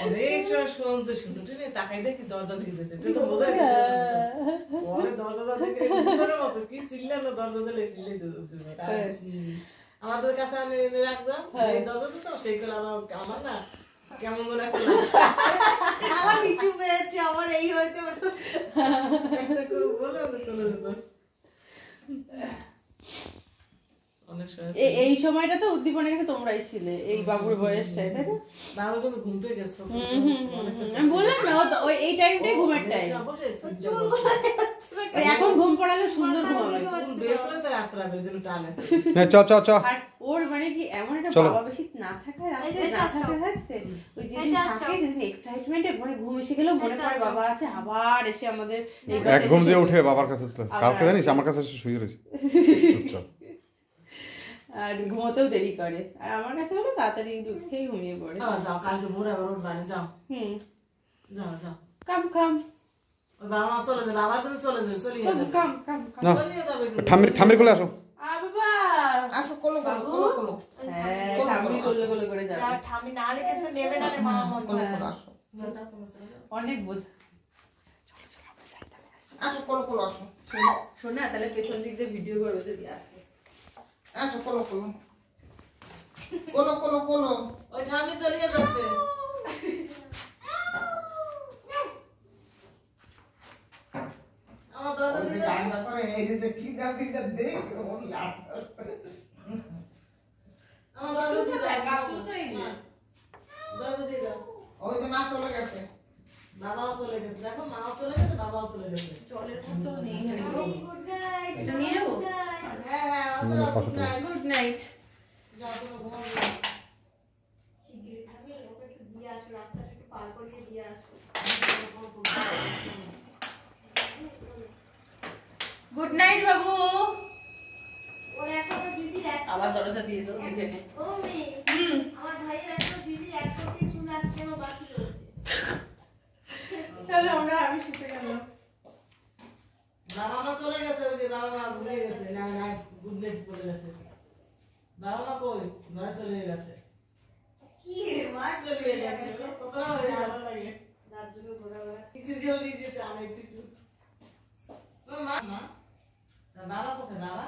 অনেক সময় শুনছে শুনে তাকাই দেখি দরজা দিতেছে তুই তো বোঝাই পরে দরজা দেখে উদ্ধারের মতো কি চিল্লানো দরজা দিলে চিল্লাই দিতে আমাদের কাছে আমি এনে রাখতাম এই দরজা দিতাম সেই করে আমার না কেমন মনে একটা লাগছে আমার কিছু পেয়েছে আমার এই হয়েছে একটা করে বলে চলে যেত এই সময়টা তো উদ্দীপনের কাছে তোমরাই ছিলে এই বাবুর বয়সটাই তাই না বাবা কিন্তু ঘুম পেয়ে গেছে আমি বললাম না ওই এই টাইমটাই ঘুমের টাইম এখন ঘুম পড়ালে সুন্দর ঘুম হবে আর ওর মানে কি এমন একটা বাবা বেশি না থাকায় রাতে না থাকতে ওই যেদিন থাকে সেদিন এক্সাইটমেন্টে মানে ঘুম এসে গেলেও মনে পড়ে বাবা আছে আবার এসে আমাদের এক ঘুম দিয়ে উঠে বাবার কাছে কালকে জানিস আমার কাছে এসে শুয়ে রয়েছে আর ঘুমোতেও দেরি করে আর আমার কাছে হলো তাড়াতাড়ি উঠেই ঘুমিয়ে পড়ে যাও কালকে ভোরে আবার উঠবানি যাও যাও যাও কাম কাম বাবা চলে যাবে আবার কিন্তু চলে যাবে চলে যাবে কাম কাম চলে যাবে ঠামির কোলে আসো বাবা আসো কোলো কোলো হ্যাঁ ঠামি কোলে কোলে করে যাবে আর ঠামি না আলে কিন্তু নেবে না রে মামা মন করে আসো অনেক বোঝা আসো কোলো কোলো আসো শোনা তাহলে পেছন দিক দিয়ে ভিডিও করবে যদি আসে আসো কোলো কোলো কোলো কোলো কোলো ওই ঠামি চলে যাচ্ছে আমার দরজা দিয়ে কান্না করে এই যে কি দাবিটা দেখ ওর লাভ আমার দরজা দিয়ে বাবু চাই না দরজা দিয়ে দাও ওই যে মা চলে গেছে বাবাও চলে গেছে দেখো মাও চলে গেছে বাবাও চলে গেছে চলের মতো নেই এখানে গুড নাইট এটা নিয়ে যাবো হ্যাঁ গুড নাইট যাও তুমি ঘুমাও শিগগিরই ঠামি ওকে একটু দিয়ে আসো রাস্তাটা একটু পার করিয়ে দিয়ে আসো গুড নাইট বাবু ওর এখনো দিদির এক আবার দরজা দিয়ে দাও এখানে ও মেয়ে আমার ভাইয়ের এখনো দিদির এক কোটি চুল আসছে বাকি রয়েছে চলো আমি শুতে গেলাম বাবা মা চলে গেছে ওই যে বাবা মা ভুলে গেছে না না গুড নাইট বলে গেছে বাবা মা কই ঘরে চলে গেছে কি রে মা চলে গেছে কতটা ভালো লাগে রাত দুটো ঘোরাঘোরা কিছু জলদি যেতে আমি একটু মা মা বাবা কোথায় বাবা